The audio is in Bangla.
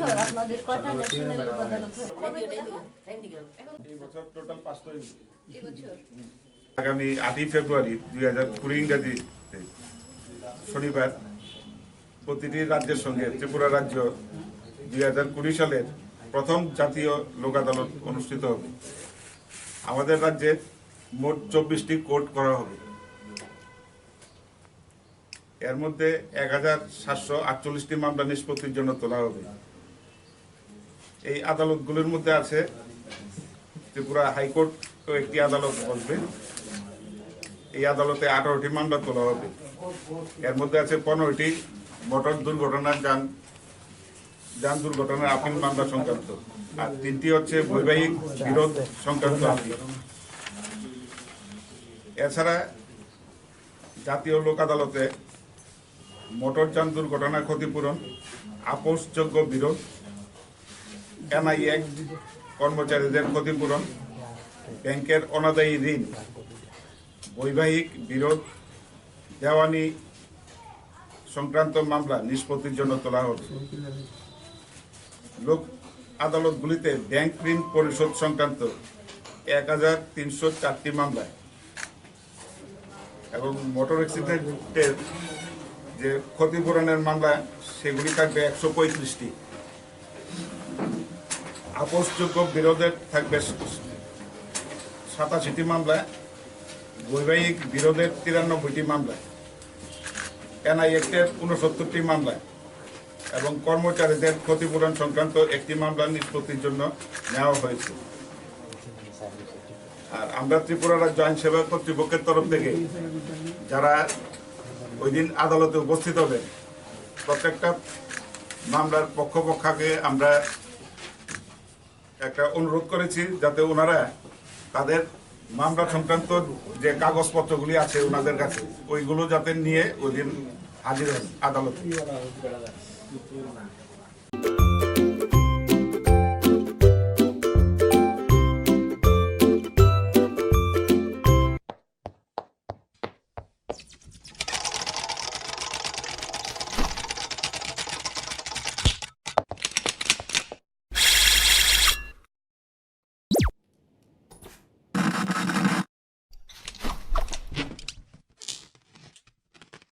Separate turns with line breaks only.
বছর আপনাদের কয়টা ন্যাশনাল লোক আদালত
এই বছর টোটাল 5টা
এই বছর
আগামী 8ই ফেব্রুয়ারি 2020 ইংরেজি শনিবার প্রতিটি রাজ্যের সঙ্গে ত্রিপুরা রাজ্য 2020 সালের প্রথম জাতীয় লোক আদালত অনুষ্ঠিত হবে। আমাদের রাজ্যে মোট 24টি কোর্ট করা হবে। এর মধ্যে 1748টি মামলা নিষ্পত্তির জন্য তোলা হবে। এই আদালতগুলোর মধ্যে আছে ত্রিপুরা হাইকোর্ট একটি আদালত বসবে। এই আদালতে 18টি মামলা তোলা হবে। এর মধ্যে আছে 15টি মোটর দুর্ঘটনার যান দুর্ঘটনার আপিল মামলা সংক্রান্ত, আর 3টি হচ্ছে বৈবাহিক বিরোধ সংক্রান্ত আপিল। এছাড়া জাতীয় লোক আদালতে মোটরযান দুর্ঘটনা ক্ষতিপূরণ, আপোষযোগ্য বিরোধ, এনআই অ্যাক্ট, কর্মচারীদের ক্ষতিপূরণ, ব্যাংকের অনাদায়ী ঋণ, বৈবাহিক বিরোধ, দেওয়ানি সংক্রান্ত মামলা নিষ্পত্তির জন্য তোলা হবে। লোক আদালতগুলিতে ব্যাংক ঋণ পরিশোধ সংক্রান্ত 1304টি মামলায় এবং মোটর অ্যাক্সিডেন্টের যে ক্ষতিপূরণের মামলা সেগুলি থাকবে 135টি। আপোষযোগ্য বিরোধের থাকবে 87টি মামলা, বৈবাহিক বিরোধের 93টি মামলা, এনআই অ্যাক্টের 69টি মামলা এবং কর্মচারীদের ক্ষতিপূরণ সংক্রান্ত একটি মামলা নিষ্পত্তির জন্য নেওয়া হয়েছে। আর আমরা ত্রিপুরা রাজ্য আইন সেবা কর্তৃপক্ষের তরফ থেকে যারা ওই দিন আদালতে উপস্থিত হবেন প্রত্যেকটা মামলার পক্ষকে আমরা একটা অনুরোধ করেছি যাতে ওনারা তাদের মামলা সংক্রান্ত যে কাগজপত্রগুলি আছে ওনাদের কাছে ওইগুলো যাতে নিয়ে ওই দিন হাজির হন আদালতে।